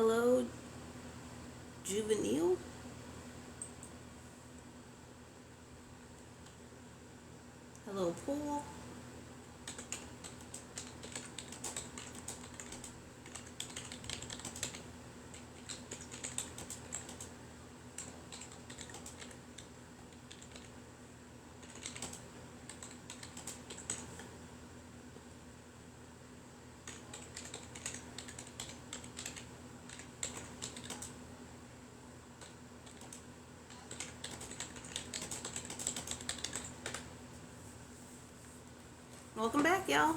Hello, Juvenile. Hello, Pool. Welcome back, y'all.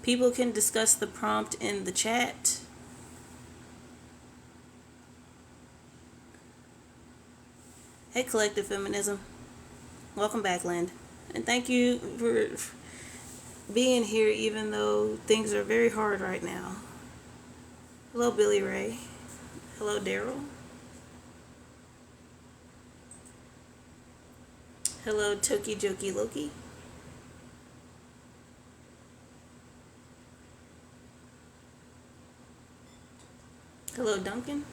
People can discuss the prompt in the chat. Hey, Collective Feminism. Welcome back, Lind. And thank you for being here, even though things are very hard right now. Hello, Billy Ray. Hello, Daryl. Hello, Toki Joki Loki. Hello, Duncan.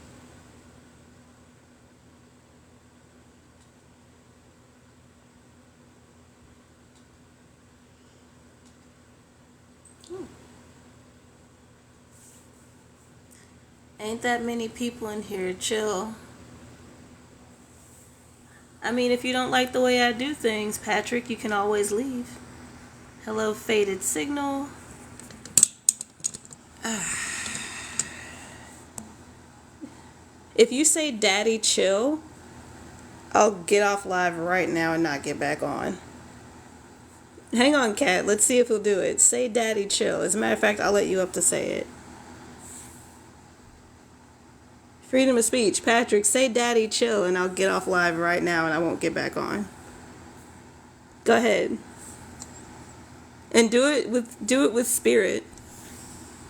Ain't that many people in here. Chill. I mean, if you don't like the way I do things, Patrick, you can always leave. Hello, Faded Signal. If you say daddy chill, I'll get off live right now and not get back on. Hang on, Kat. Let's see if he'll do it. Say daddy chill. As a matter of fact, I'll let you up to say it. Freedom of speech. Patrick, say daddy chill and I'll get off live right now and I won't get back on. Go ahead. And do it with spirit.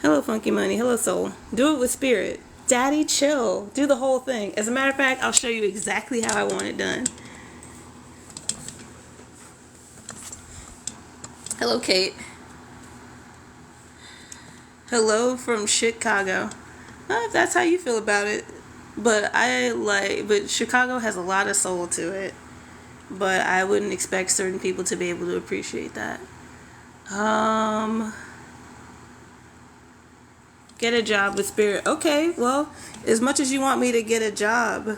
Hello, Funky Money. Hello, Soul. Do it with spirit. Daddy chill. Do the whole thing. As a matter of fact, I'll show you exactly how I want it done. Hello, Kate. Hello from Chicago. If that's how you feel about it. But Chicago has a lot of soul to it. But I wouldn't expect certain people to be able to appreciate that. Get a job with spirit. Okay, well, as much as you want me to get a job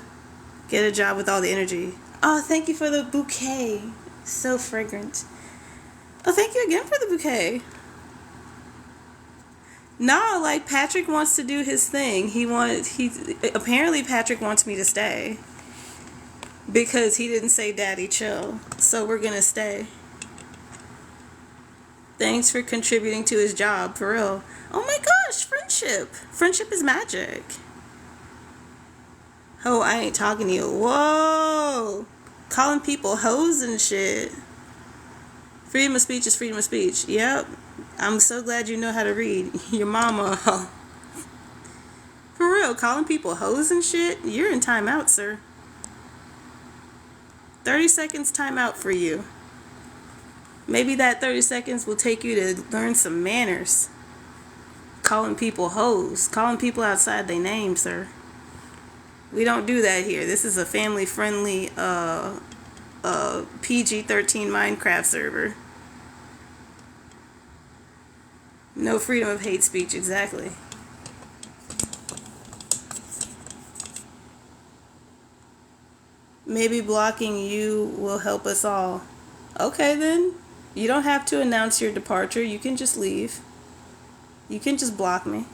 with all the energy. Oh, thank you for the bouquet. So fragrant. Oh, thank you again for the bouquet. No, like Patrick wants to do his thing. Apparently Patrick wants me to stay. Because he didn't say daddy chill. So we're gonna stay. Thanks for contributing to his job, for real. Oh my gosh, friendship. Friendship is magic. Oh, I ain't talking to you. Whoa. Calling people hoes and shit. Freedom of speech is freedom of speech. Yep. I'm so glad you know how to read. Your mama. For real, calling people hoes and shit? You're in timeout, sir. 30 seconds timeout for you. Maybe that 30 seconds will take you to learn some manners. Calling people hoes. Calling people outside their name, sir. We don't do that here. This is a family-friendly PG-13 Minecraft server. No freedom of hate speech, exactly. Maybe blocking you will help us all. Okay then. You don't have to announce your departure. You can just leave. You can just block me.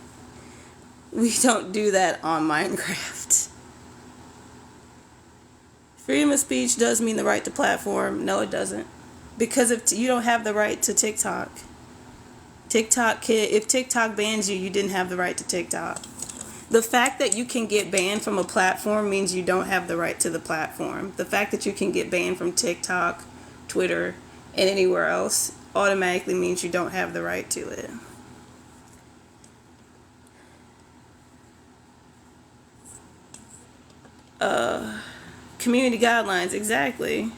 We don't do that on Minecraft. Freedom of speech does mean the right to platform. No, it doesn't. Because if you don't have the right to TikTok. If TikTok bans you, you didn't have the right to TikTok. The fact that you can get banned from a platform means you don't have the right to the platform. The fact that you can get banned from TikTok, Twitter, and anywhere else automatically means you don't have the right to it. Community guidelines, exactly.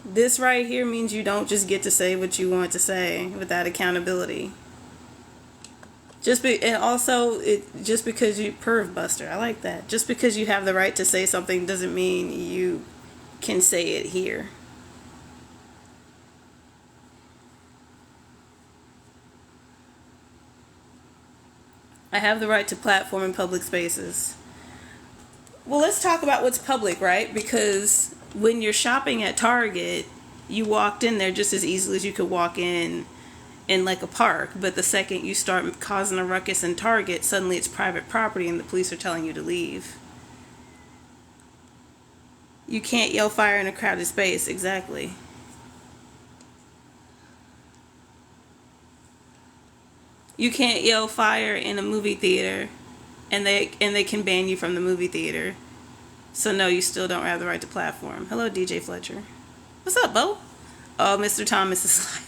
This right here means you don't just get to say what you want to say without accountability. And also, just because you perv buster, I like that. Just because you have the right to say something doesn't mean you can say it here. I have the right to platform in public spaces. Well, let's talk about what's public, right? Because when you're shopping at Target, you walked in there just as easily as you could walk in like a park. But the second you start causing a ruckus in Target, suddenly it's private property and the police are telling you to leave. You can't yell fire in a crowded space, exactly. You can't yell fire in a movie theater and they can ban you from the movie theater. So no, you still don't have the right to platform. Hello, DJ Fletcher. What's up, Bo? Oh, Mr. Thomas is like,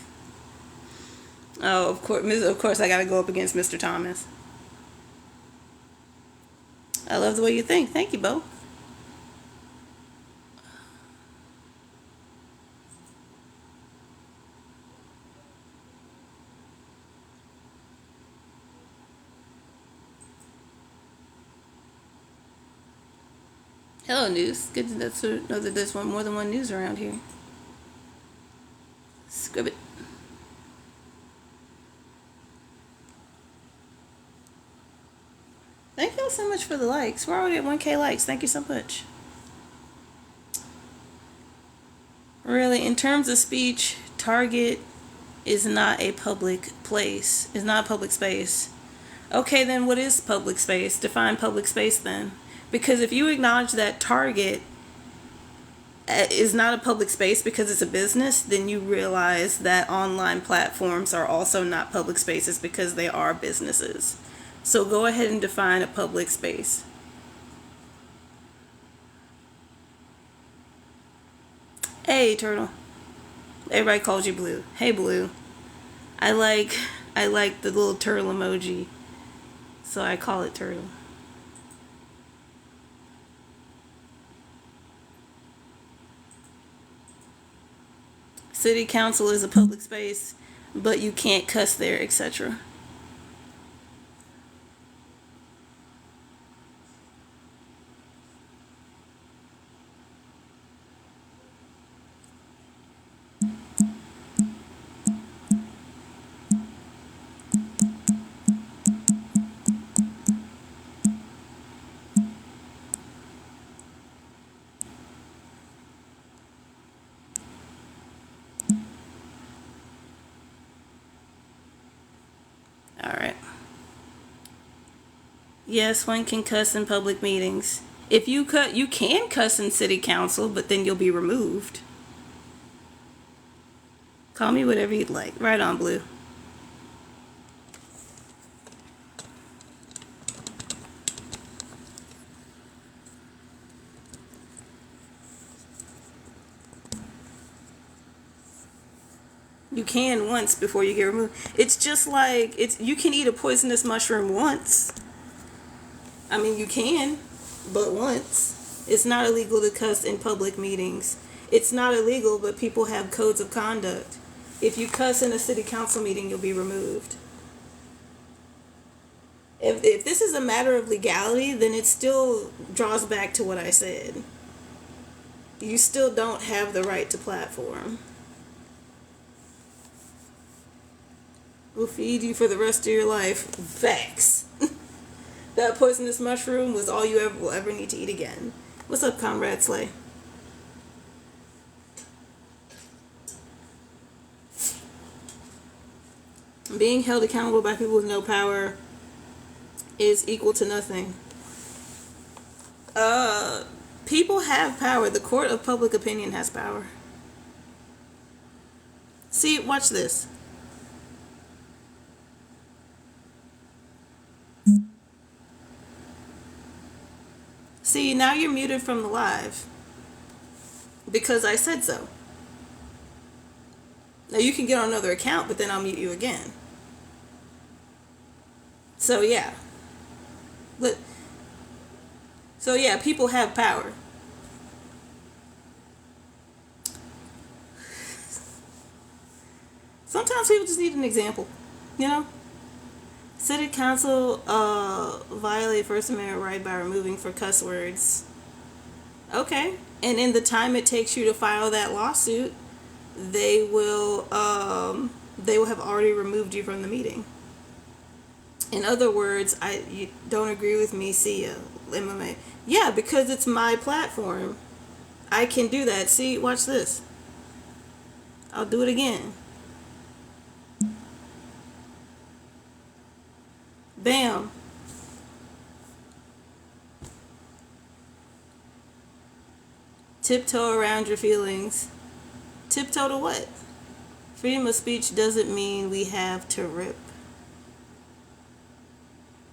oh, of course, I gotta go up against Mr. Thomas. I love the way you think. Thank you, Bo. Hello, news. Good to know that there's more than one news around here. Scrib it. Thank y'all so much for the likes. We're already at 1K likes. Thank you so much. Really, in terms of speech, Target is not a public place. It's not a public space. Okay, then what is public space? Define public space then. Because if you acknowledge that Target is not a public space because it's a business, then you realize that online platforms are also not public spaces because they are businesses. So go ahead and define a public space. Hey, Turtle. Everybody calls you Blue. Hey, Blue. I like the little turtle emoji, so I call it Turtle. City council is a public space, but you can't cuss there, etc. Alright. Yes, one can cuss in public meetings. If you can cuss in city council, but then you'll be removed. Call me whatever you'd like. Right on, Blue. You can once before you get removed. It's just like you can eat a poisonous mushroom once. I mean, you can, but once. It's not illegal to cuss in public meetings. It's not illegal, but people have codes of conduct. If you cuss in a city council meeting, you'll be removed. If this is a matter of legality, then it still draws back to what I said. You still don't have the right to platform. Will feed you for the rest of your life. Facts. That poisonous mushroom was all you will ever need to eat again. What's up, Comrade Slay? Being held accountable by people with no power is equal to nothing. People have power. The court of public opinion has power. See, watch this. See, now you're muted from the live because I said so. Now you can get on another account, but then I'll mute you again. So yeah. So yeah, people have power. Sometimes people just need an example, you know? City council violate First Amendment right by removing for cuss words. Okay. And in the time it takes you to file that lawsuit, they will have already removed you from the meeting. In other words, you don't agree with me, see ya. MMA. Yeah, because it's my platform. I can do that. See, watch this. I'll do it again. Bam. Tiptoe around your feelings. Tiptoe to what? Freedom of speech doesn't mean we have to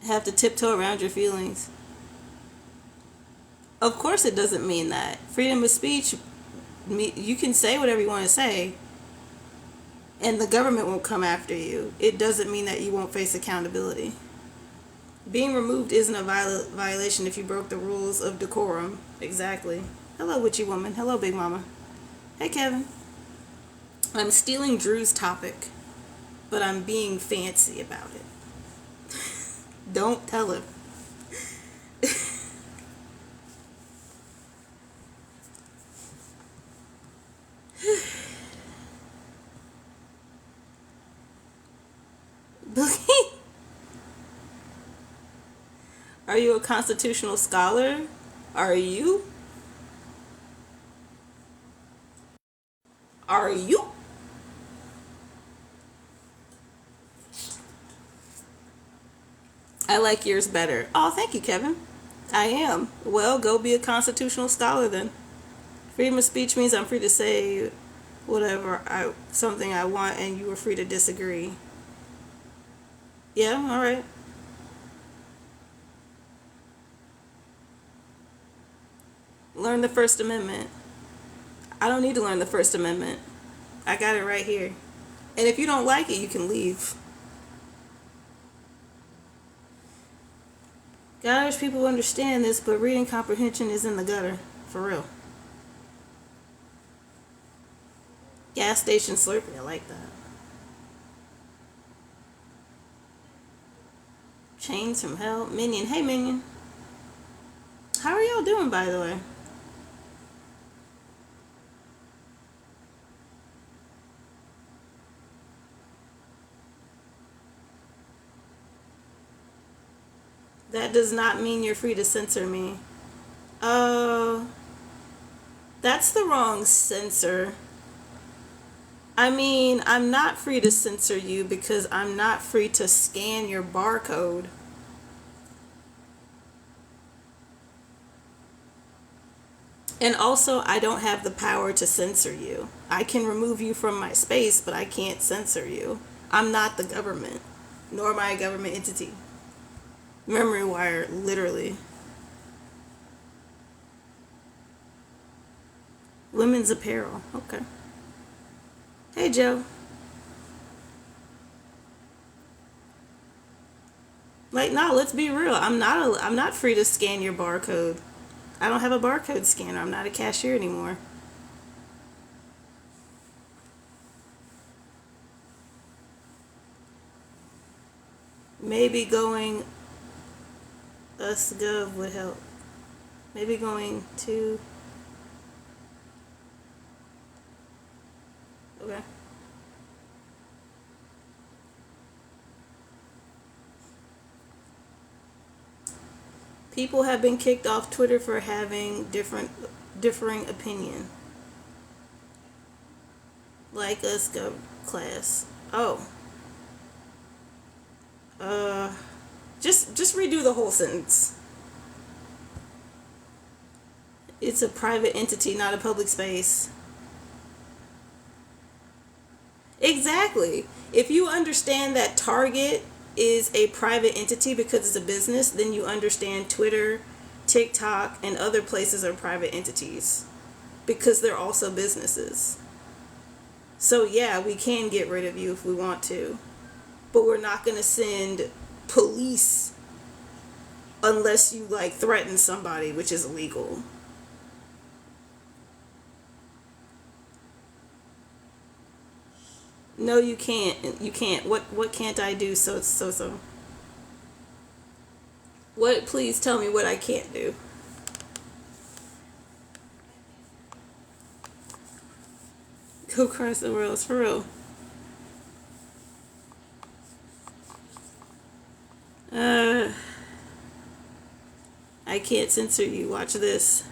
have to tiptoe around your feelings. Of course it doesn't mean that. Freedom of speech, you can say whatever you want to say, and the government won't come after you. It doesn't mean that you won't face accountability. Being removed isn't a violation if you broke the rules of decorum. Exactly. Hello, witchy woman. Hello, Big Mama. Hey, Kevin. I'm stealing Drew's topic, but I'm being fancy about it. Don't tell him. Are you a constitutional scholar? Are you? Are you? I like yours better. Oh, thank you, Kevin. I am. Well, go be a constitutional scholar then. Freedom of speech means I'm free to say something I want, and you are free to disagree. Yeah, all right. Learn the First Amendment. I don't need to learn the First Amendment. I got it right here. And if you don't like it, you can leave. God, I wish people understand this, but reading comprehension is in the gutter. For real. Gas station Slurpee, I like that. Chains from Hell. Minion. Hey, Minion. How are y'all doing, by the way? That does not mean you're free to censor me. That's the wrong censor. I mean, I'm not free to censor you because I'm not free to scan your barcode. And also, I don't have the power to censor you. I can remove you from my space, but I can't censor you. I'm not the government, nor am I a government entity. Memory wire, literally. Women's apparel. Okay. Hey, Joe. Like, no, let's be real. I'm not free to scan your barcode. I don't have a barcode scanner. I'm not a cashier anymore. Maybe going US.gov would help. Maybe going to... Okay. People have been kicked off Twitter for having differing opinion. Like us, go class. Oh. Just redo the whole sentence. It's a private entity, not a public space. Exactly. If you understand that Target is a private entity because it's a business, then you understand Twitter, TikTok, and other places are private entities because they're also businesses. So yeah, we can get rid of you if we want to, but we're not going to send police unless you like threaten somebody, which is illegal. No, you can't. You can't. What can't I do? So. What? Please tell me what I can't do. Go across the world, for real. Uh, I can't censor you. Watch this.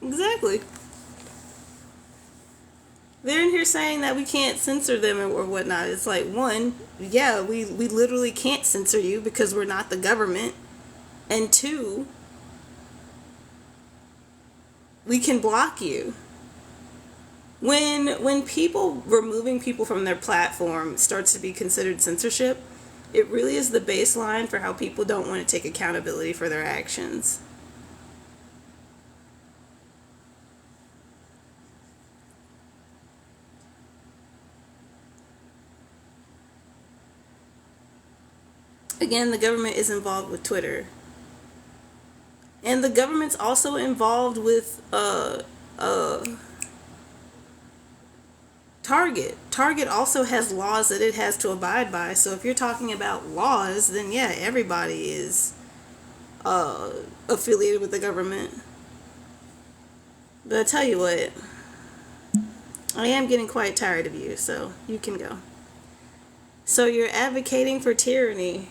Exactly. They're in here saying that we can't censor them or whatnot. It's like, one, yeah, we literally can't censor you because we're not the government. And two, we can block you. When people removing people from their platform starts to be considered censorship, it really is the baseline for how people don't want to take accountability for their actions. Again, the government is involved with Twitter. And the government's also involved with Target. Target also has laws that it has to abide by. So if you're talking about laws, then yeah, everybody is affiliated with the government. But I tell you what, I am getting quite tired of you, so you can go. So you're advocating for tyranny.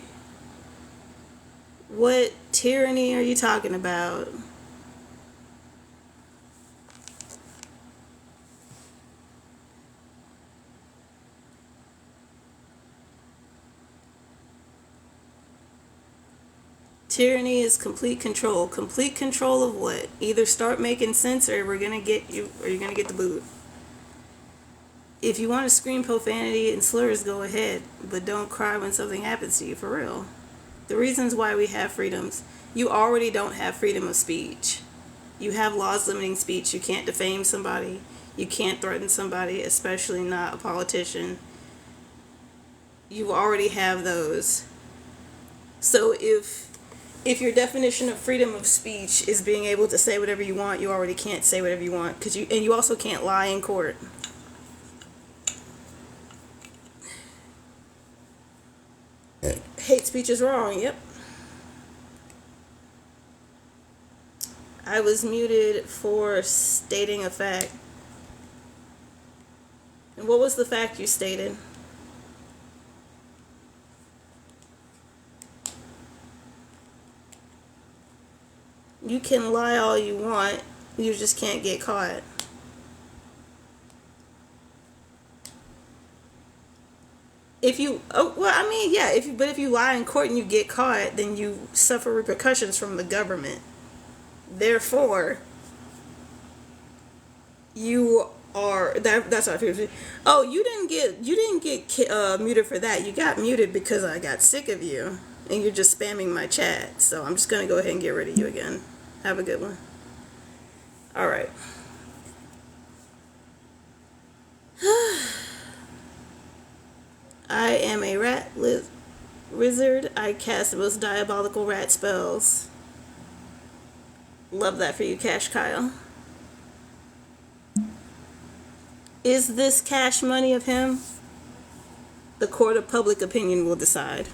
What tyranny are you talking about? Tyranny is complete control. Complete control of what? Either start making sense or we're gonna get you, or you're gonna get the boot. If you want to scream profanity and slurs, go ahead, but don't cry when something happens to you, for real. The reasons why we have freedoms. You already don't have freedom of speech. You have laws limiting speech. You can't defame somebody. You can't threaten somebody, especially not a politician. You already have those. So if your definition of freedom of speech is being able to say whatever you want, you already can't say whatever you want, and you also can't lie in court. Hate speech is wrong. Yep. I was muted for stating a fact. And what was the fact you stated? You can lie all you want, you just can't get caught. If you, oh, well, I mean, yeah, but if you lie in court and you get caught, then you suffer repercussions from the government. Therefore, you are that's what I feel. Oh, you didn't get muted for that. You got muted because I got sick of you, and you're just spamming my chat. So I'm just gonna go ahead and get rid of you again. Have a good one. All right. I am a rat wizard. I cast the most diabolical rat spells. Love that for you, Cash Kyle. Is this cash money of him? The court of public opinion will decide.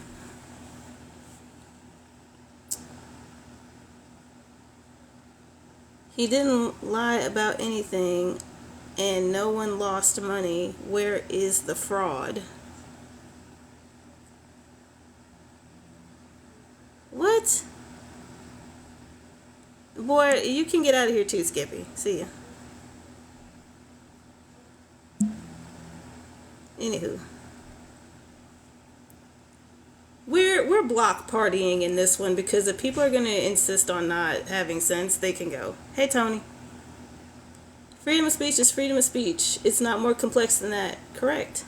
He didn't lie about anything, and no one lost money. Where is the fraud? What? Boy, you can get out of here too, Skippy. See ya. Anywho. We're block partying in this one because if people are going to insist on not having sense, they can go. Hey, Tony. Freedom of speech is freedom of speech. It's not more complex than that. Correct.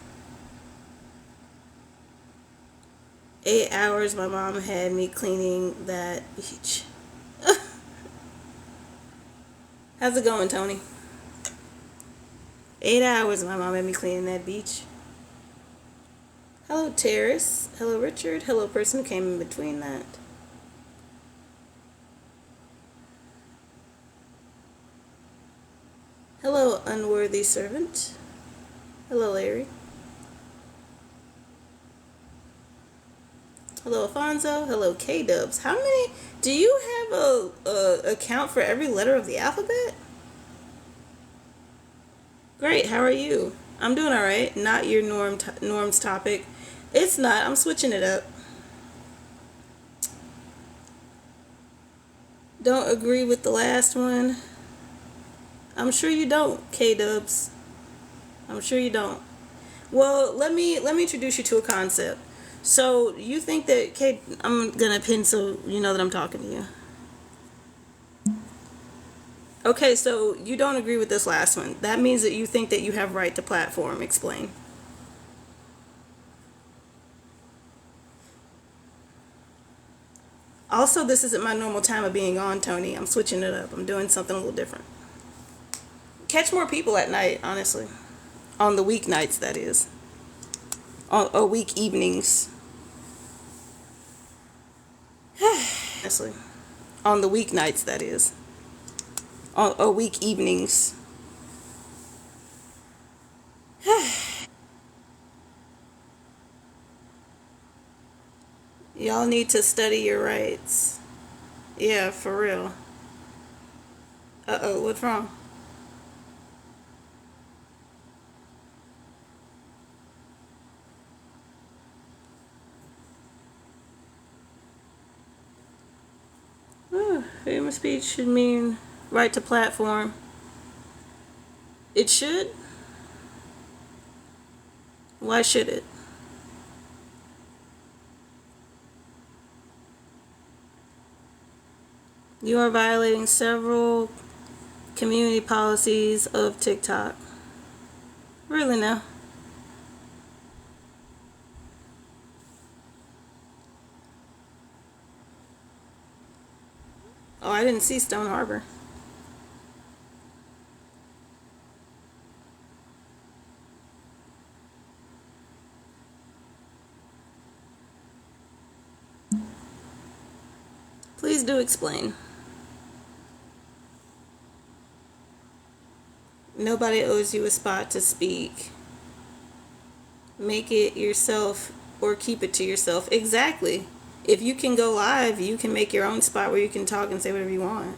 8 hours my mom had me cleaning that beach. How's it going, Tony? 8 hours my mom had me cleaning that beach. Hello, Terrace. Hello, Richard. Hello, person who came in between that. Hello, unworthy servant. Hello, Larry. Hello, Alfonso. Hello, K-Dubs. How many? Do you have a account for every letter of the alphabet? Great. How are you? I'm doing all right. Not your norm's topic. It's not. I'm switching it up. Don't agree with the last one. I'm sure you don't, K-Dubs. I'm sure you don't. Well, let me introduce you to a concept. So you think that I'm gonna pin so you know that I'm talking to you. Okay, so you don't agree with this last one. That means that you think that you have right to platform. Explain. Also, this isn't my normal time of being on, Tony. I'm switching it up. I'm doing something a little different. Catch more people at night, honestly. On the weeknights, that is. On week evenings. Honestly. On the weeknights, that is. On week evenings. Y'all need to study your rights. Yeah, for real. Uh-oh, what's wrong? Freedom of speech should mean right to platform. It should? Why should it? You are violating several community policies of TikTok. Really now? Oh, I didn't see Stone Harbor. Please do explain. Nobody owes you a spot to speak. Make it yourself or keep it to yourself. Exactly. If you can go live, you can make your own spot where you can talk and say whatever you want.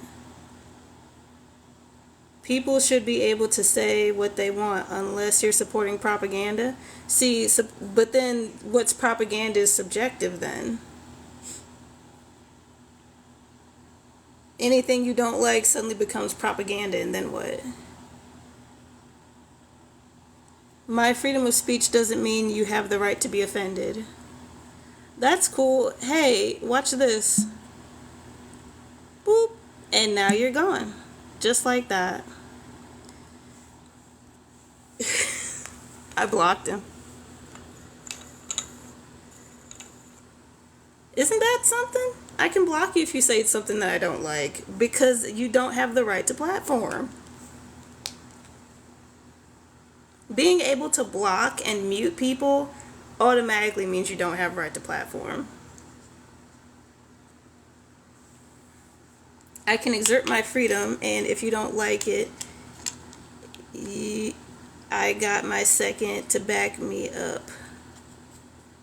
People should be able to say what they want unless you're supporting propaganda. See, but then what's propaganda is subjective then. Anything you don't like suddenly becomes propaganda, and then what? My freedom of speech doesn't mean you have the right to be offended. That's cool. Hey, watch this. Boop. And now you're gone. Just like that. I blocked him. Isn't that something? I can block you if you say something that I don't like because you don't have the right to platform. Being able to block and mute people automatically means you don't have right to platform. I can exert my freedom, and if you don't like it, I got my second to back me up.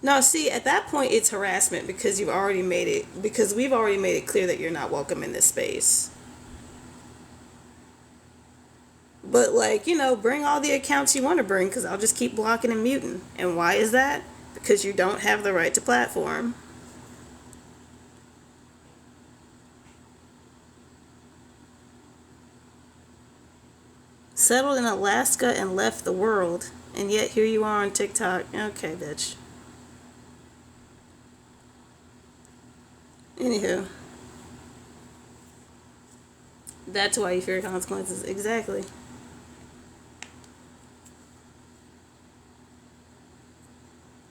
No, see, at that point it's harassment because we've already made it clear that you're not welcome in this space. But like, bring all the accounts you want to bring because I'll just keep blocking and muting. And why is that? Because you don't have the right to platform. Settled in Alaska and left the world. And yet here you are on TikTok. Okay, bitch. Anywho. That's why you fear consequences. Exactly.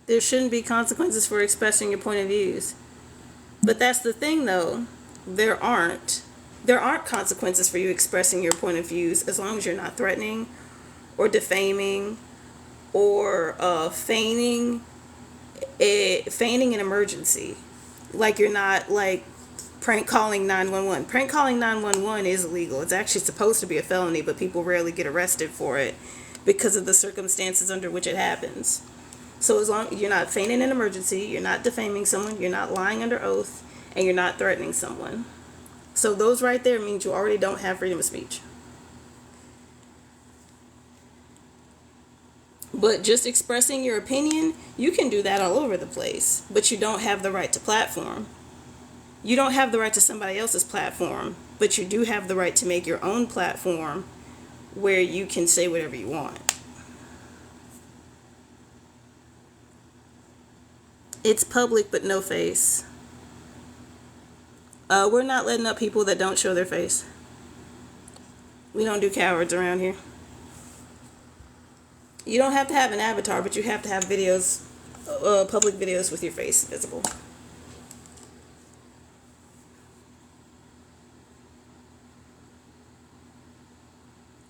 There shouldn't be consequences for expressing your point of views. But that's the thing, though. There aren't. There aren't consequences for you expressing your point of views as long as you're not threatening or defaming or feigning feigning an emergency, like you're not like prank calling 911. Prank calling 911 is illegal. It's actually supposed to be a felony, but people rarely get arrested for it because of the circumstances under which it happens. So as long you're not feigning an emergency, you're not defaming someone, you're not lying under oath, and you're not threatening someone. So those right there means you already don't have freedom of speech. But just expressing your opinion, you can do that all over the place. But you don't have the right to platform. You don't have the right to somebody else's platform, but you do have the right to make your own platform where you can say whatever you want. It's public but no face. We're not letting up people that don't show their face. We don't do cowards around here. You don't have to have an avatar, but you have to have videos, public videos with your face visible.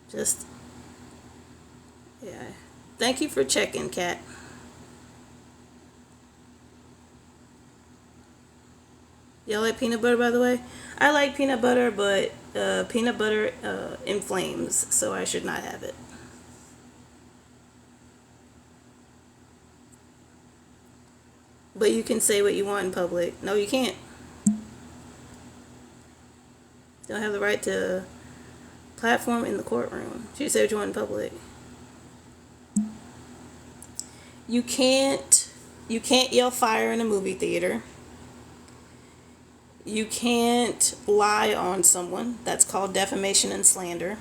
Just, yeah. Thank you for checking, Kat. Y'all like peanut butter, by the way? I like peanut butter, but peanut butter inflames, so I should not have it. But you can say what you want in public. No, you can't. You don't have the right to platform in the courtroom. You say what you want in public. You can't yell fire in a movie theater. You can't lie on someone. That's called defamation and slander.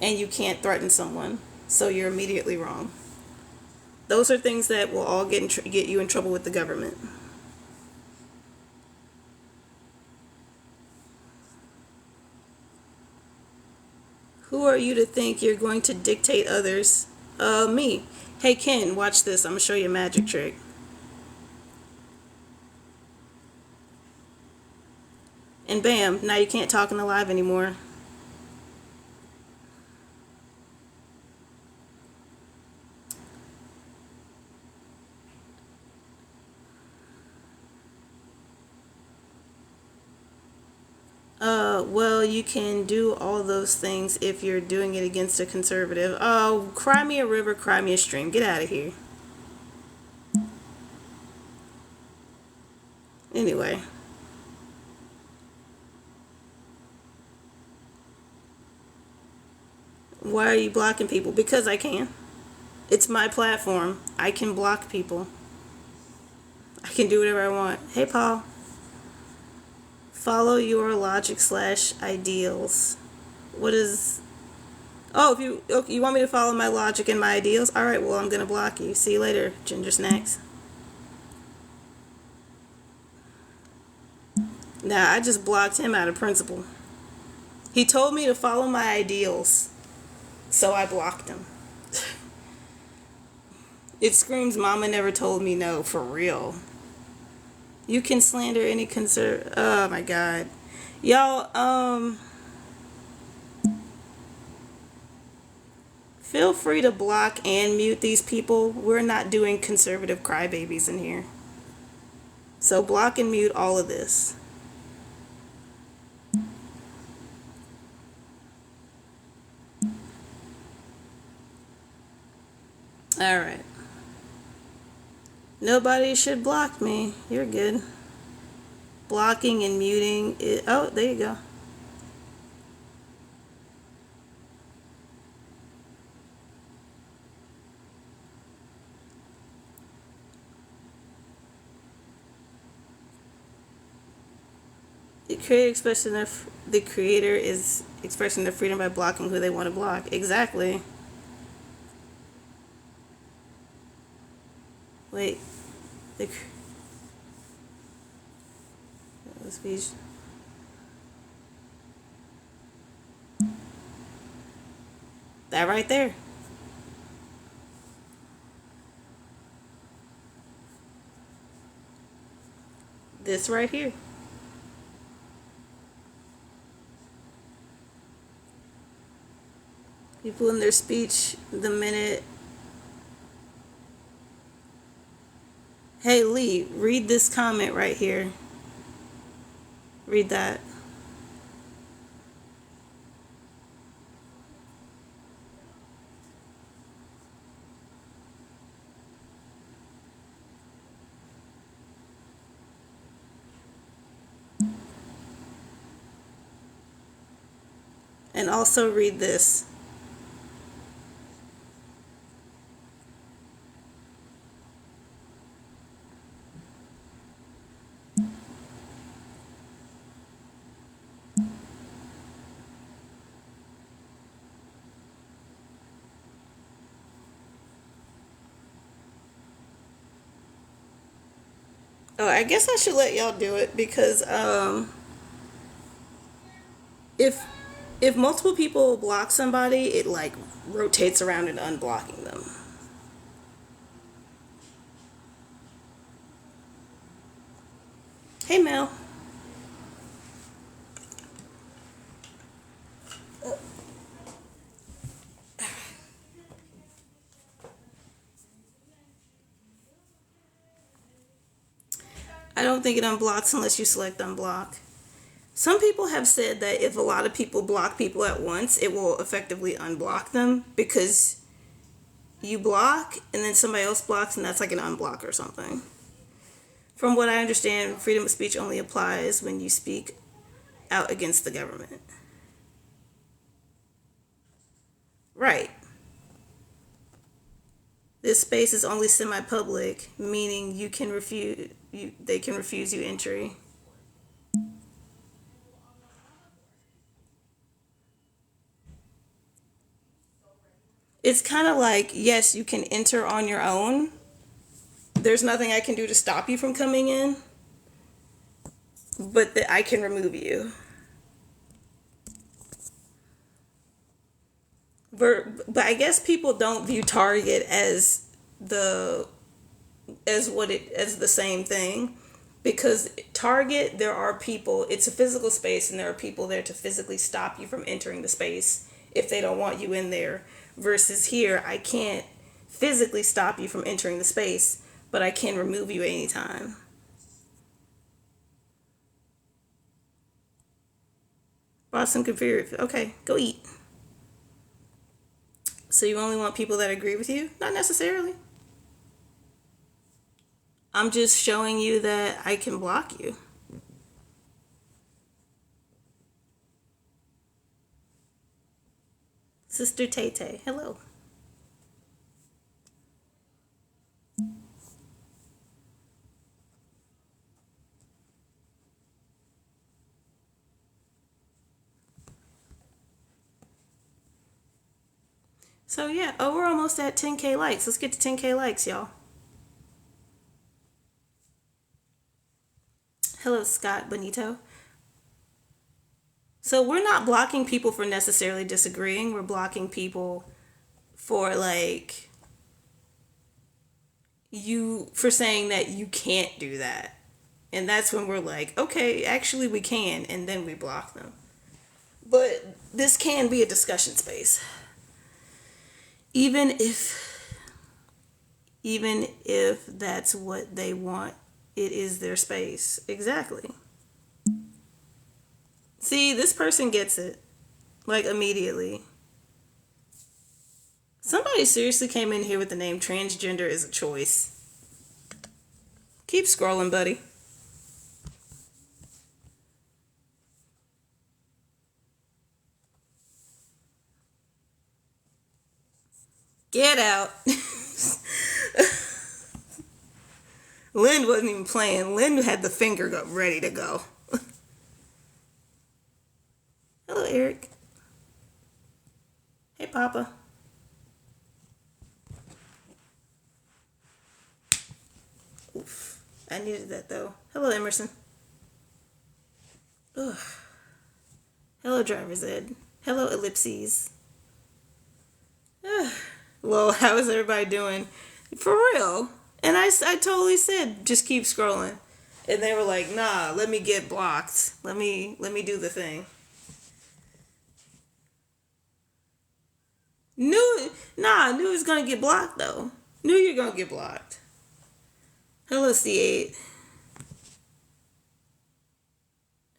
And you can't threaten someone. So you're immediately wrong. Those are things that will all get you in trouble with the government. Who are you to think you're going to dictate others? Me. Hey Ken, watch this. I'm going to show you a magic trick. And bam, now you can't talk in the live anymore. Well, you can do all those things if you're doing it against a conservative. Oh, cry me a river, cry me a stream. Get out of here. Anyway. Why are you blocking people? Because I can. It's my platform. I can block people. I can do whatever I want. Hey, Paul. Follow your logic / ideals. What is... Oh, if you want me to follow my logic and my ideals? Alright, well, I'm going to block you. See you later, Ginger Snacks. Now, I just blocked him out of principle. He told me to follow my ideals, so I blocked him. It screams, Mama never told me no, for real. You can slander any oh my god. Y'all, feel free to block and mute these people. We're not doing conservative crybabies in here. So block and mute all of this. Alright. Nobody should block me. You're good. Blocking and muting it. Oh, there you go. The creator is expressing their freedom by blocking who they want to block. Exactly. Wait. Speech. That right there. This right here. People in their speech, the minute Hey Lee, read this comment right here. Read that. And also read this. Oh, I guess I should let y'all do it because if if multiple people block somebody, it like rotates around and unblocking them. Hey Mel. I don't think it unblocks unless you select unblock. Some people have said that if a lot of people block people at once, it will effectively unblock them because you block and then somebody else blocks and that's like an unblock or something. From what I understand, freedom of speech only applies when you speak out against the government. Right. This space is only semi-public, meaning you can refuse they can refuse you entry. It's kind of like, yes, you can enter on your own. There's nothing I can do to stop you from coming in, but I can remove you. But I guess people don't view Target the as the same thing because Target, there are people, it's a physical space and there are people there to physically stop you from entering the space if they don't want you in there, versus here I can't physically stop you from entering the space, but I can remove you anytime. Bought some computer. Okay, go eat. So you only want people that agree with you? Not necessarily. I'm just showing you that I can block you. Sister Tay Tay, hello. So yeah, oh, we're almost at 10K likes. Let's get to 10K likes, y'all. Hello, Scott Bonito. So we're not blocking people for necessarily disagreeing. We're blocking people for like you for saying that you can't do that. And that's when we're like, okay, actually we can, and then we block them. But this can be a discussion space. Even if that's what they want, it is their space. Exactly. See, this person gets it. Like immediately. Somebody seriously came in here with the name transgender is a choice. Keep scrolling, buddy. Get out. Lynn wasn't even playing. Lynn had the finger ready to go. Hello, Eric. Hey, Papa. Oof. I needed that, though. Hello, Emerson. Ugh. Hello, Driver's Ed. Hello, Ellipses. Ugh. Well, how is everybody doing? For real. And I totally said, just keep scrolling. And they were like, nah, let me get blocked. Let me do the thing. Knew it was gonna get blocked though. Knew you're gonna get blocked. Hello, C8.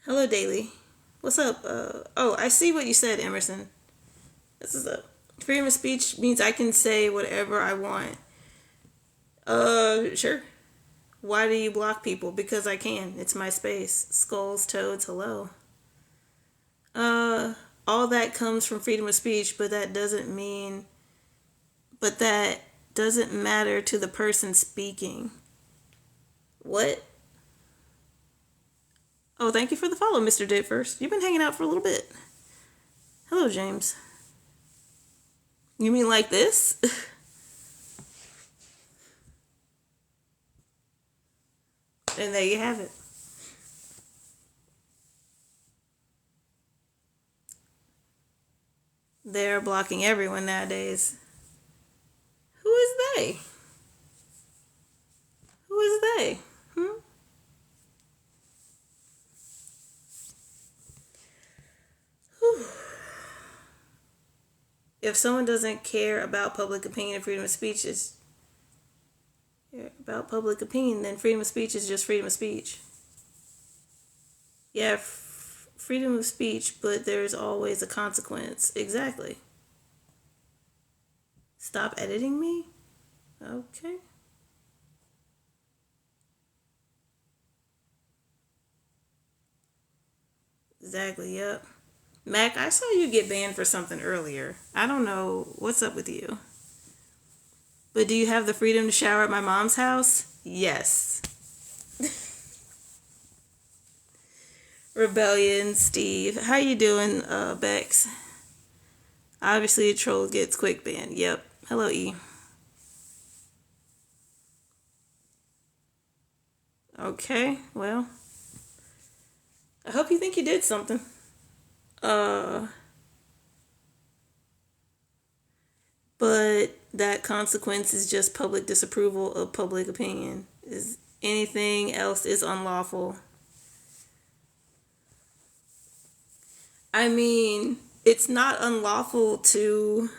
Hello, Daily. What's up? Oh, I see what you said, Emerson. This is up. Freedom of speech means I can say whatever I want. Sure. Why do you block people? Because I can. It's my space. Skulls, toads, hello. All that comes from freedom of speech, but that doesn't matter to the person speaking. What? Oh, thank you for the follow, Mr. Did First. You've been hanging out for a little bit. Hello, James. You mean like this? And there you have it. They're blocking everyone nowadays. Who is they? Who is they? Whew. If someone doesn't care about public opinion and freedom of speech is about public opinion, then freedom of speech is just freedom of speech. Yeah, freedom of speech, but there's always a consequence. Exactly. Stop editing me? Okay. Exactly, yep. Mac, I saw you get banned for something earlier. I don't know what's up with you. But do you have the freedom to shower at my mom's house? Yes. Rebellion, Steve. How you doing, Bex? Obviously, a troll gets quick banned. Yep. Hello, E. Okay, well. I hope you think you did something. But that consequence is just public disapproval of public opinion. Is anything else is unlawful. I mean, it's not unlawful to.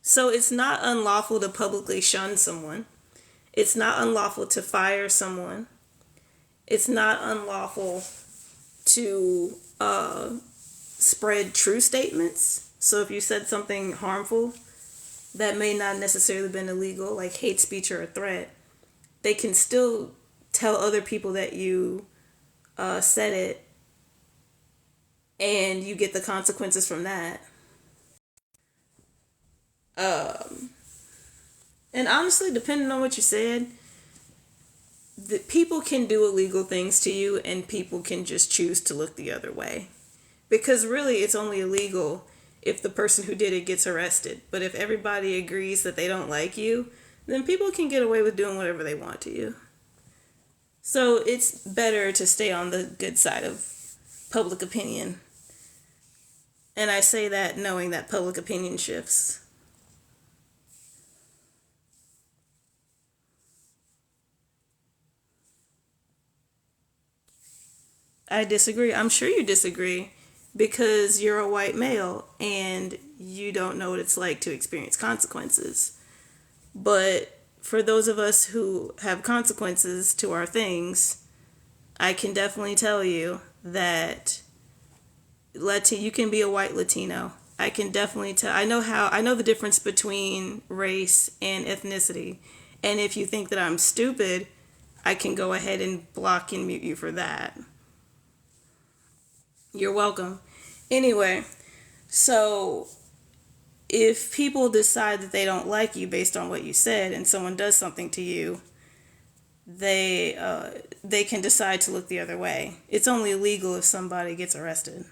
So it's not unlawful to publicly shun someone. It's not unlawful to fire someone. It's not unlawful to spread true statements. So if you said something harmful that may not necessarily have been illegal, like hate speech or a threat, they can still tell other people that you said it, and you get the consequences from that. And honestly, depending on what you said, the people can do illegal things to you, and people can just choose to look the other way. Because really, it's only illegal if the person who did it gets arrested. But if everybody agrees that they don't like you, then people can get away with doing whatever they want to you. So it's better to stay on the good side of public opinion. And I say that knowing that public opinion shifts. I disagree. I'm sure you disagree because you're a white male and you don't know what it's like to experience consequences. But for those of us who have consequences to our things, I can definitely tell you that you can be a white Latino. I can definitely tell. I know the difference between race and ethnicity. And if you think that I'm stupid, I can go ahead and block and mute you for that. You're welcome. Anyway, so if people decide that they don't like you based on what you said and someone does something to you, they can decide to look the other way. It's only illegal if somebody gets arrested.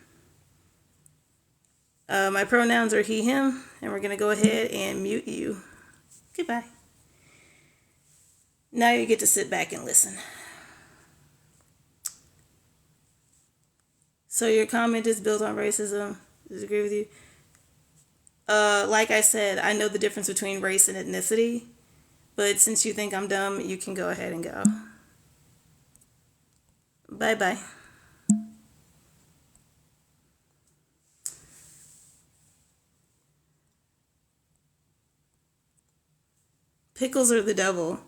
My pronouns are he, him, and we're going to go ahead and mute you. Goodbye. Now you get to sit back and listen. So your comment is built on racism. Disagree with you. Like I said, I know the difference between race and ethnicity, but since you think I'm dumb, you can go ahead and go. Bye-bye. Pickles are the devil.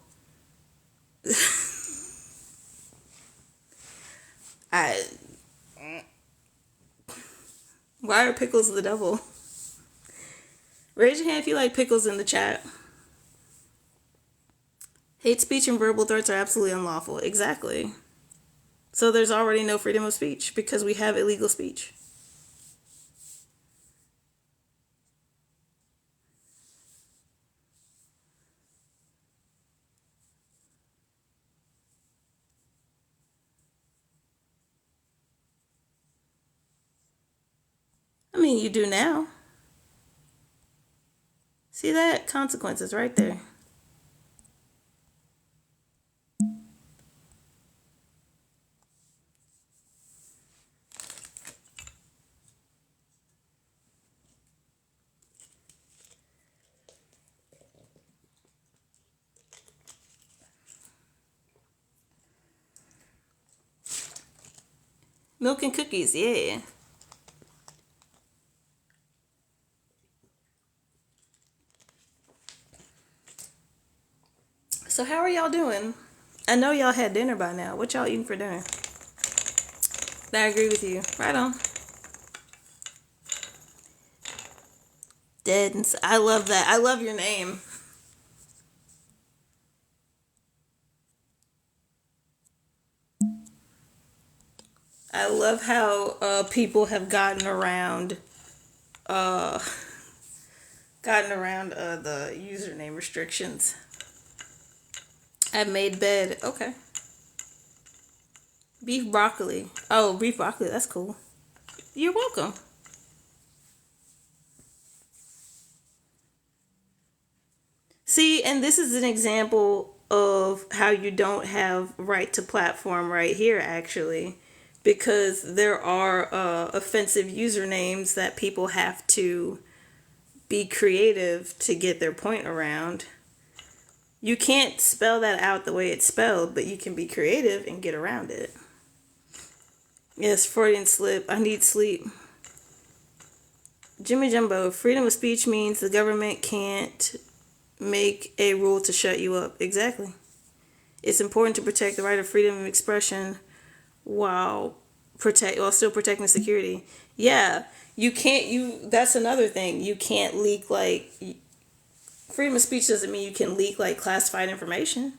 I. Why are pickles the devil? Raise your hand if you like pickles in the chat. Hate speech and verbal threats are absolutely unlawful. Exactly. So there's already no freedom of speech because we have illegal speech. I mean, you do now. See that? Consequences right there. Milk and cookies, yeah. So how are y'all doing? I know y'all had dinner by now. What y'all eating for dinner? I agree with you. Right on. Dead. I love that. I love your name. I love how people have uh, the username restrictions. I made bed. Okay. Beef broccoli. Oh, beef broccoli. That's cool. You're welcome. See, and this is an example of how you don't have right to platform right here, actually, because there are offensive usernames that people have to be creative to get their point around. You can't spell that out the way it's spelled, but you can be creative and get around it. Yes, Freudian slip. I need sleep. Jimmy Jumbo, freedom of speech means the government can't make a rule to shut you up. Exactly. It's important to protect the right of freedom of expression while still protecting security. Yeah, you can't. That's another thing. You can't leak freedom of speech doesn't mean you can leak classified information.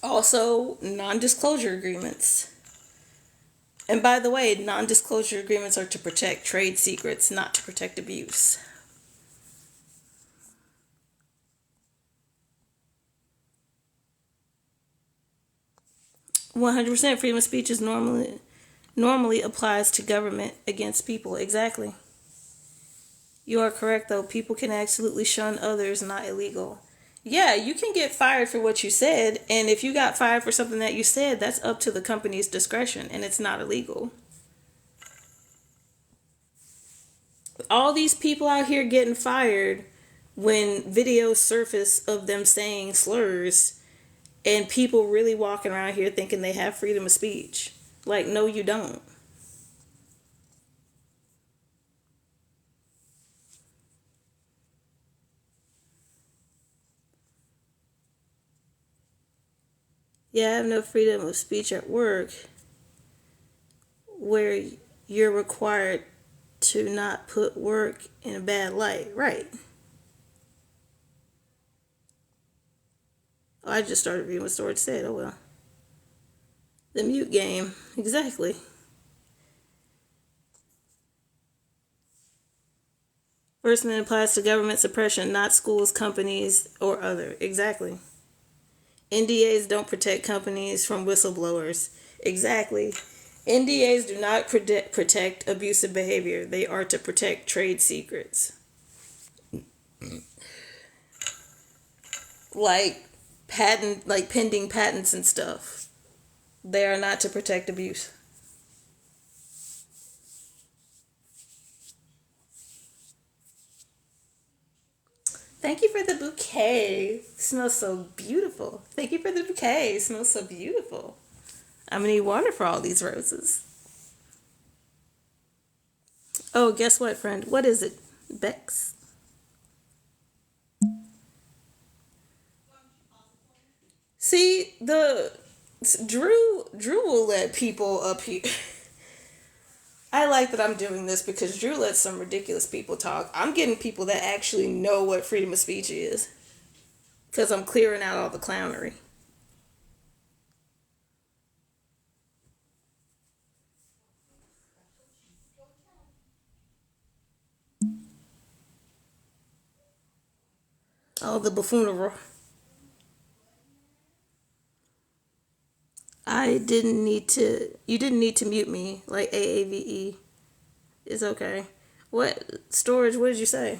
Also, non-disclosure agreements. And by the way, non-disclosure agreements are to protect trade secrets, not to protect abuse. %, freedom of speech is normally applies to government against people. Exactly. You are correct, though. People can absolutely shun others, not illegal. Yeah, you can get fired for what you said, and if you got fired for something that you said, that's up to the company's discretion, and it's not illegal. All these people out here getting fired when videos surface of them saying slurs, and people really walking around here thinking they have freedom of speech. Like, no, you don't. Yeah, I have no freedom of speech at work where you're required to not put work in a bad light. Right. Oh, I just started reading what Storage said. Oh, well. The mute game. Exactly. First Amendment applies to government suppression, not schools, companies, or other. Exactly. NDAs don't protect companies from whistleblowers. Exactly. NDAs do not protect abusive behavior. They are to protect trade secrets. Like pending patents and stuff. They are not to protect abuse. Thank you for the bouquet. It smells so beautiful. Thank you for the bouquet. It smells so beautiful. I'm gonna need water for all these roses. Oh, guess what, friend? What is it? Bex. See, the Drew will let people up here. I like that I'm doing this because Drew lets some ridiculous people talk. I'm getting people that actually know what freedom of speech is because I'm clearing out all the clownery. All the buffoonery. I didn't need to. You didn't need to mute me like AAVE. It's okay. What storage? What did you say?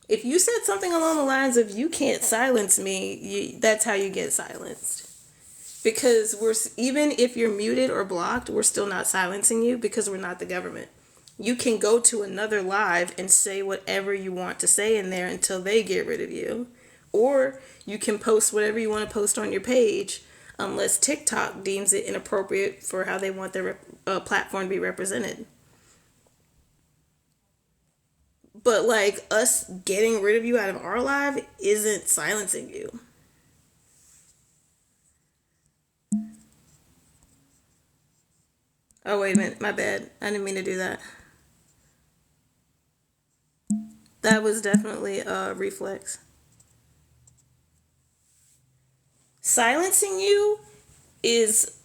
If you said something along the lines of "you can't silence me," that's how you get silenced. Because we're even if you're muted or blocked, we're still not silencing you because we're not the government. You can go to another live and say whatever you want to say in there until they get rid of you. Or you can post whatever you want to post on your page unless TikTok deems it inappropriate for how they want their platform to be represented. But like us getting rid of you out of our live isn't silencing you. Oh, wait a minute. My bad. I didn't mean to do that. That was definitely a reflex. Silencing you is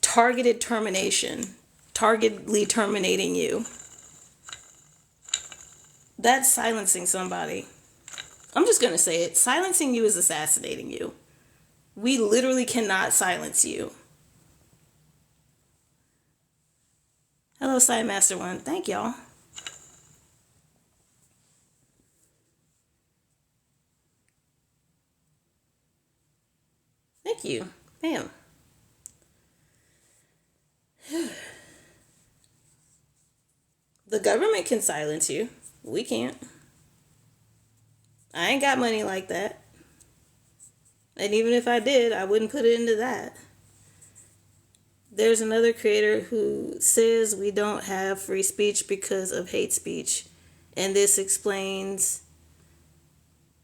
targeted termination, targetedly terminating you. That's silencing somebody. I'm just going to say it. Silencing you is assassinating you. We literally cannot silence you. Hello, Sidemaster One. Thank y'all. Thank you. Bam. The government can silence you. We can't. I ain't got money like that. And even if I did, I wouldn't put it into that. There's another creator who says we don't have free speech because of hate speech. And this explains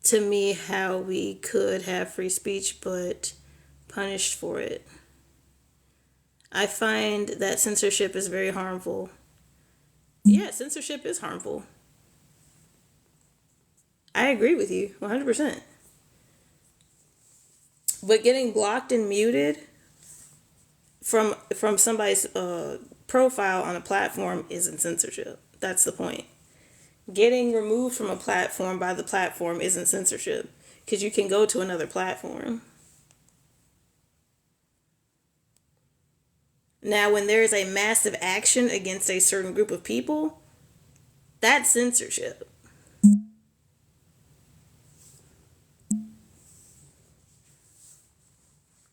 to me how we could have free speech but punished for it. I find that censorship is very harmful. Yeah, censorship is harmful. I agree with you 100%. But getting blocked and muted from somebody's profile on a platform isn't censorship. That's the point. Getting removed from a platform by the platform isn't censorship because you can go to another platform. Now, when there is a massive action against a certain group of people, that's censorship.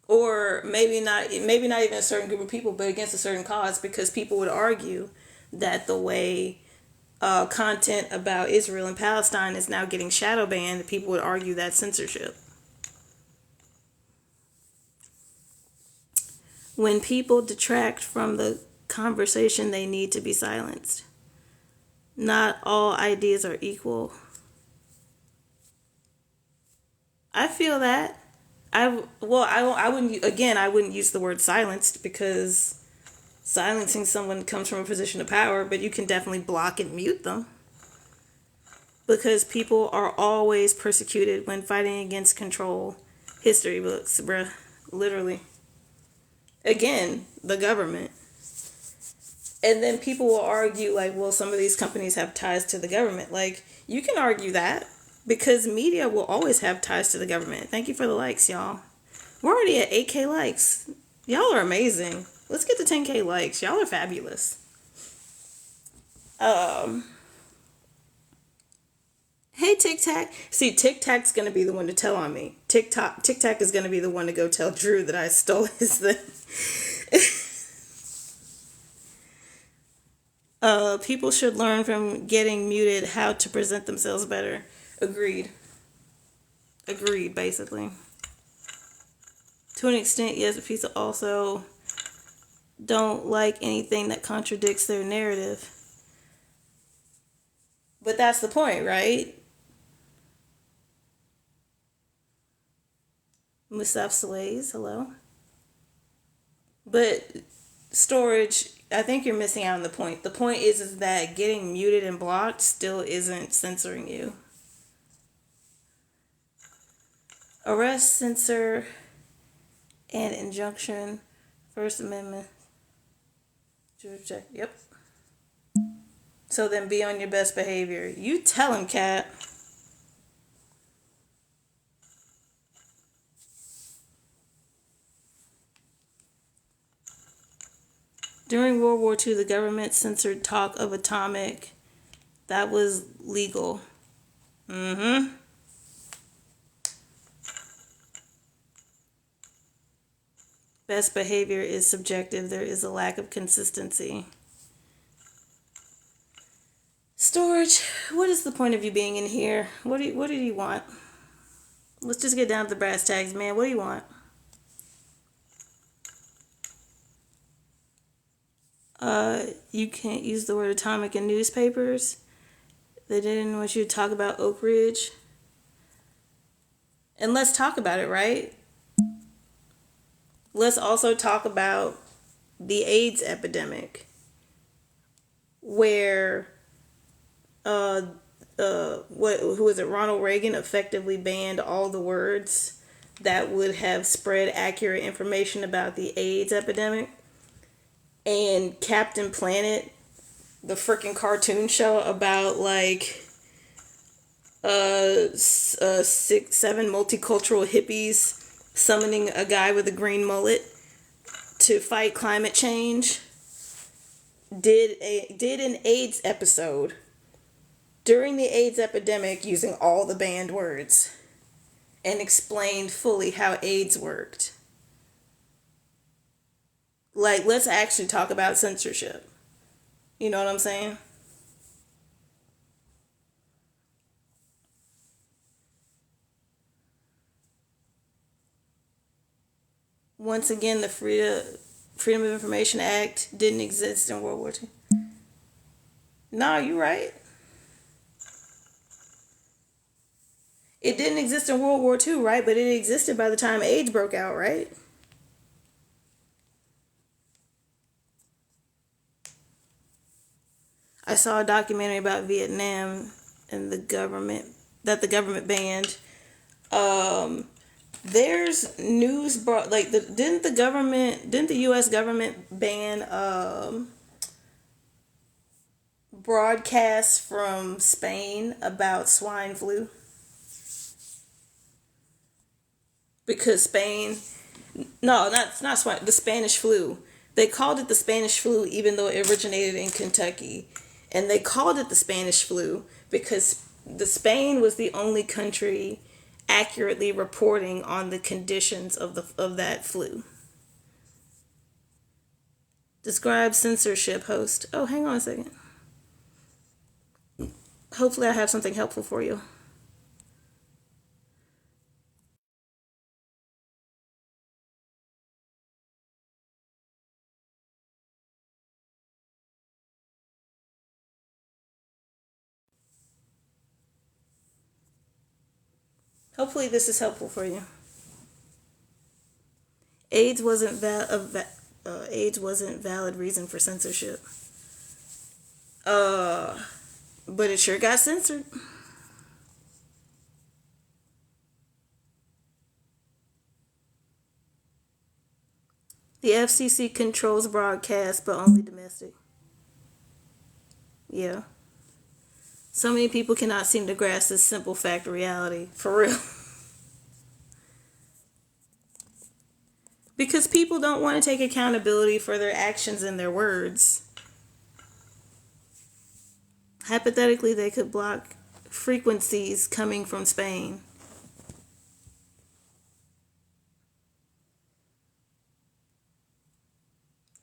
Or maybe not even a certain group of people, but against a certain cause, because people would argue that the way content about Israel and Palestine is now getting shadow banned, people would argue that's censorship. When people detract from the conversation, they need to be silenced. Not all ideas are equal. I feel that. I wouldn't use the word silenced because silencing someone comes from a position of power, but you can definitely block and mute them. Because people are always persecuted when fighting against control. History books, bruh. Literally. Again, the government. And then people will argue, like, well, some of these companies have ties to the government. Like, you can argue that because media will always have ties to the government. Thank you for the likes, y'all. We're already at 8K likes. Y'all are amazing. Let's get to 10K likes. Y'all are fabulous. Hey, Tic Tac. See, Tic Tac's going to be the one to tell on me. Tic Tac is going to be the one to go tell Drew that I stole his thing. People should learn from getting muted how to present themselves better. Agreed, basically. To an extent, yes, but people also don't like anything that contradicts their narrative. But that's the point, right? Musaf Sways, hello. But storage, I think you're missing out on the point. The point is that getting muted and blocked still isn't censoring you. Arrest, censor, and injunction. First Amendment. Check. Yep. So then be on your best behavior. You tell him, Cat. During World War II, the government censored talk of atomic. That was legal. Mm-hmm. Best behavior is subjective. There is a lack of consistency. Storage. What is the point of you being in here? What do you want? Let's just get down to the brass tacks, man. What do you want? You can't use the word atomic in newspapers. They didn't want you to talk about Oak Ridge. And let's talk about it, right? Let's also talk about the AIDS epidemic, where who was it? Ronald Reagan effectively banned all the words that would have spread accurate information about the AIDS epidemic. And Captain Planet, the freaking cartoon show about like 6-7 multicultural hippies summoning a guy with a green mullet to fight climate change, did an AIDS episode during the AIDS epidemic using all the banned words and explained fully how AIDS worked. Like, let's actually talk about censorship. You know what I'm saying? Once again, the Freedom of Information Act didn't exist in World War II. No, you're right. It didn't exist in World War II, right? But it existed by the time AIDS broke out, right? I saw a documentary about Vietnam and the government banned. There's news brought like didn't the U.S. government ban broadcasts from Spain about swine flu? Because Spain, no, not swine, the Spanish flu. They called it the Spanish flu even though it originated in Kentucky. And they called it the Spanish flu because the Spain was the only country accurately reporting on the conditions of that flu. Describe censorship, host. Oh, hang on a second. Hopefully I have something helpful for you. Hopefully this is helpful for you. AIDS wasn't AIDS wasn't valid reason for censorship. But it sure got censored. The FCC controls broadcast, but only domestic. Yeah. So many people cannot seem to grasp this simple fact of reality. For real. Because people don't want to take accountability for their actions and their words. Hypothetically, they could block frequencies coming from Spain.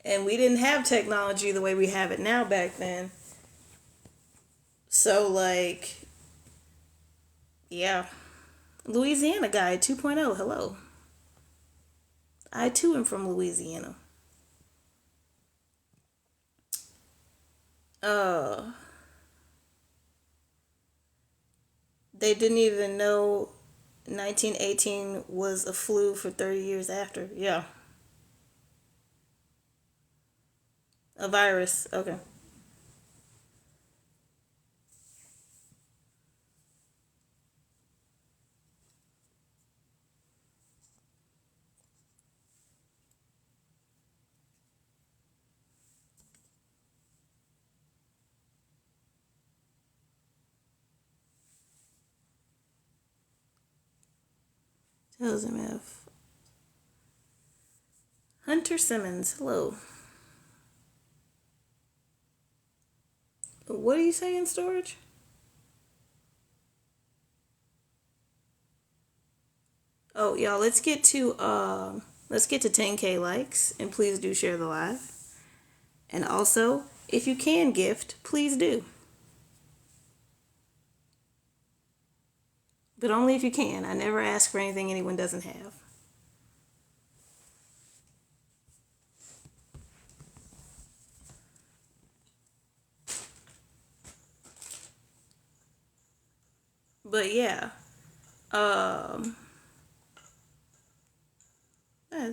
And we didn't have technology the way we have it now back then. So, like, yeah. Louisiana guy 2.0, hello. I too am from Louisiana. They didn't even know 1918 was a flu for 30 years after. Yeah. A virus. Okay. Tells him if Hunter Simmons. Hello. What are you saying, storage? Oh, y'all, let's get to 10K likes, and please do share the live. And also, if you can gift, please do. But only if you can. I never ask for anything anyone doesn't have. But yeah. Um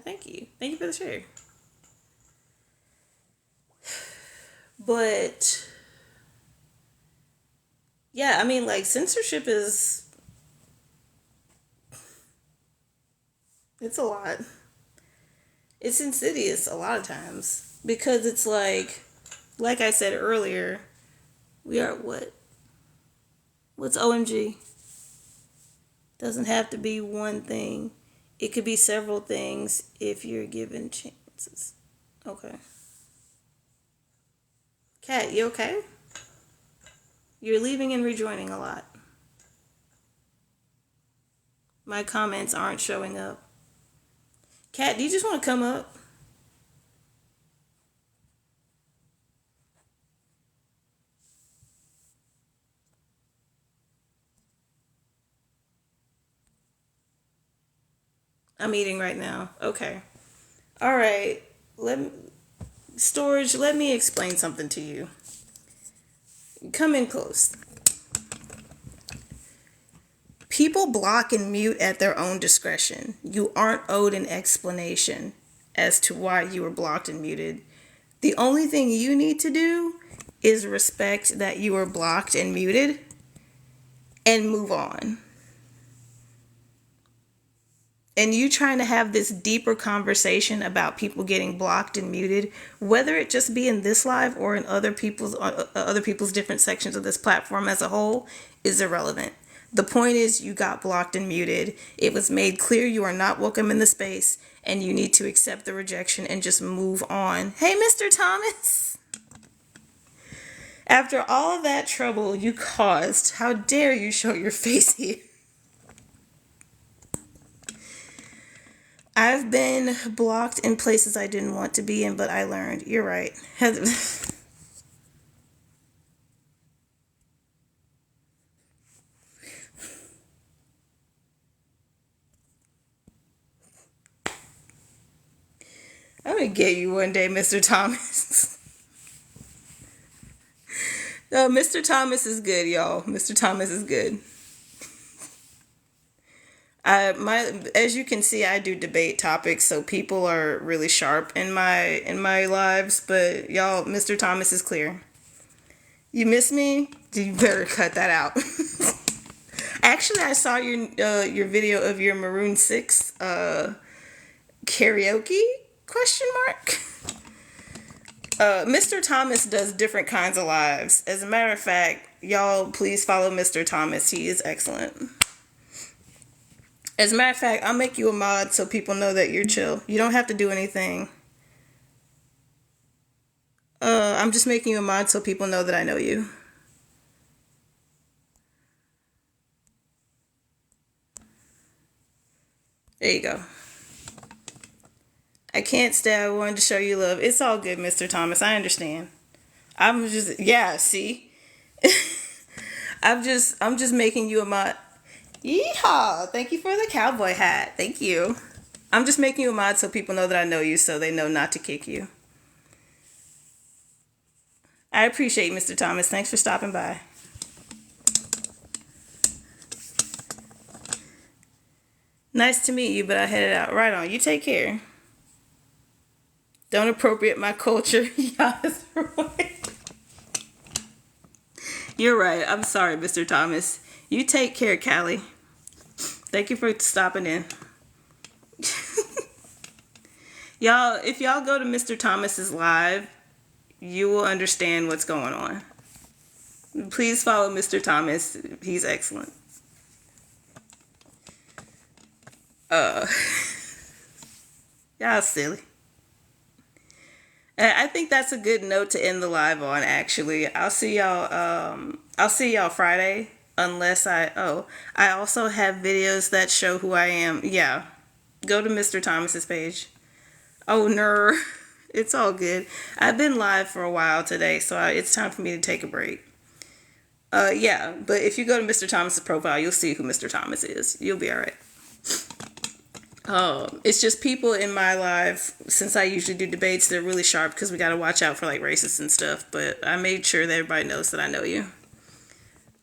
Thank you. Thank you for the share. But yeah, I mean, like, censorship is, it's a lot. It's insidious a lot of times because it's like I said earlier, we are what? What's OMG? Doesn't have to be one thing. It could be several things if you're given chances. Okay. Kat, you okay? You're leaving and rejoining a lot. My comments aren't showing up. Kat, do you just want to come up? I'm eating right now. Okay. All right. Storage, let me explain something to you. Come in close. People block and mute at their own discretion. You aren't owed an explanation as to why you were blocked and muted. The only thing you need to do is respect that you were blocked and muted and move on. And you trying to have this deeper conversation about people getting blocked and muted, whether it just be in this live or in other people's different sections of this platform as a whole, is irrelevant. The point is, you got blocked and muted. It was made clear you are not welcome in the space, and you need to accept the rejection and just move on. Hey, Mr. Thomas. After all of that trouble you caused, how dare you show your face here? I've been blocked in places I didn't want to be in, but I learned. You're right. I'm gonna get you one day, Mr. Thomas. No, Mr. Thomas is good, y'all. Mr. Thomas is good. As you can see, I do debate topics, so people are really sharp in my lives. But y'all, Mr. Thomas is clear. You miss me? You better cut that out. Actually, I saw your video of your Maroon 6 karaoke question mark. Mr. Thomas does different kinds of lives. As a matter of fact, y'all please follow Mr. Thomas. He is excellent. As a matter of fact, I'll make you a mod so people know that you're chill. You don't have to do anything. I'm just making you a mod so people know that I know you. There you go. I can't stay. I wanted to show you love. It's all good, Mr. Thomas. I understand. Yeah, see? I'm just making you a mod. Yeehaw! Thank you for the cowboy hat. Thank you. I'm just making you a mod so people know that I know you, so they know not to kick you. I appreciate you, Mr. Thomas. Thanks for stopping by. Nice to meet you, but I headed out. Right on. You take care. Don't appropriate my culture. Yes, right. You're right. I'm sorry, Mr. Thomas. You take care, Callie. Thank you for stopping in. Y'all, if y'all go to Mr. Thomas's live, you will understand what's going on. Please follow Mr. Thomas. He's excellent. Y'all silly. And I think that's a good note to end the live on, actually. I'll see y'all Friday. I also have videos that show who I am. Yeah. Go to Mr. Thomas's page. Oh, no. It's all good. I've been live for a while today, so it's time for me to take a break. Yeah, but if you go to Mr. Thomas's profile, you'll see who Mr. Thomas is. You'll be all right. It's just people in my live, since I usually do debates, they're really sharp because we got to watch out for like racists and stuff. But I made sure that everybody knows that I know you.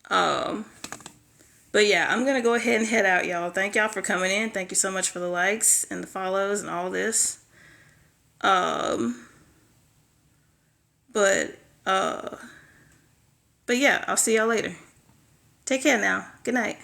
But yeah, I'm going to go ahead and head out, y'all. Thank y'all for coming in. Thank you so much for the likes and the follows and all this. But yeah, I'll see y'all later. Take care now. Good night.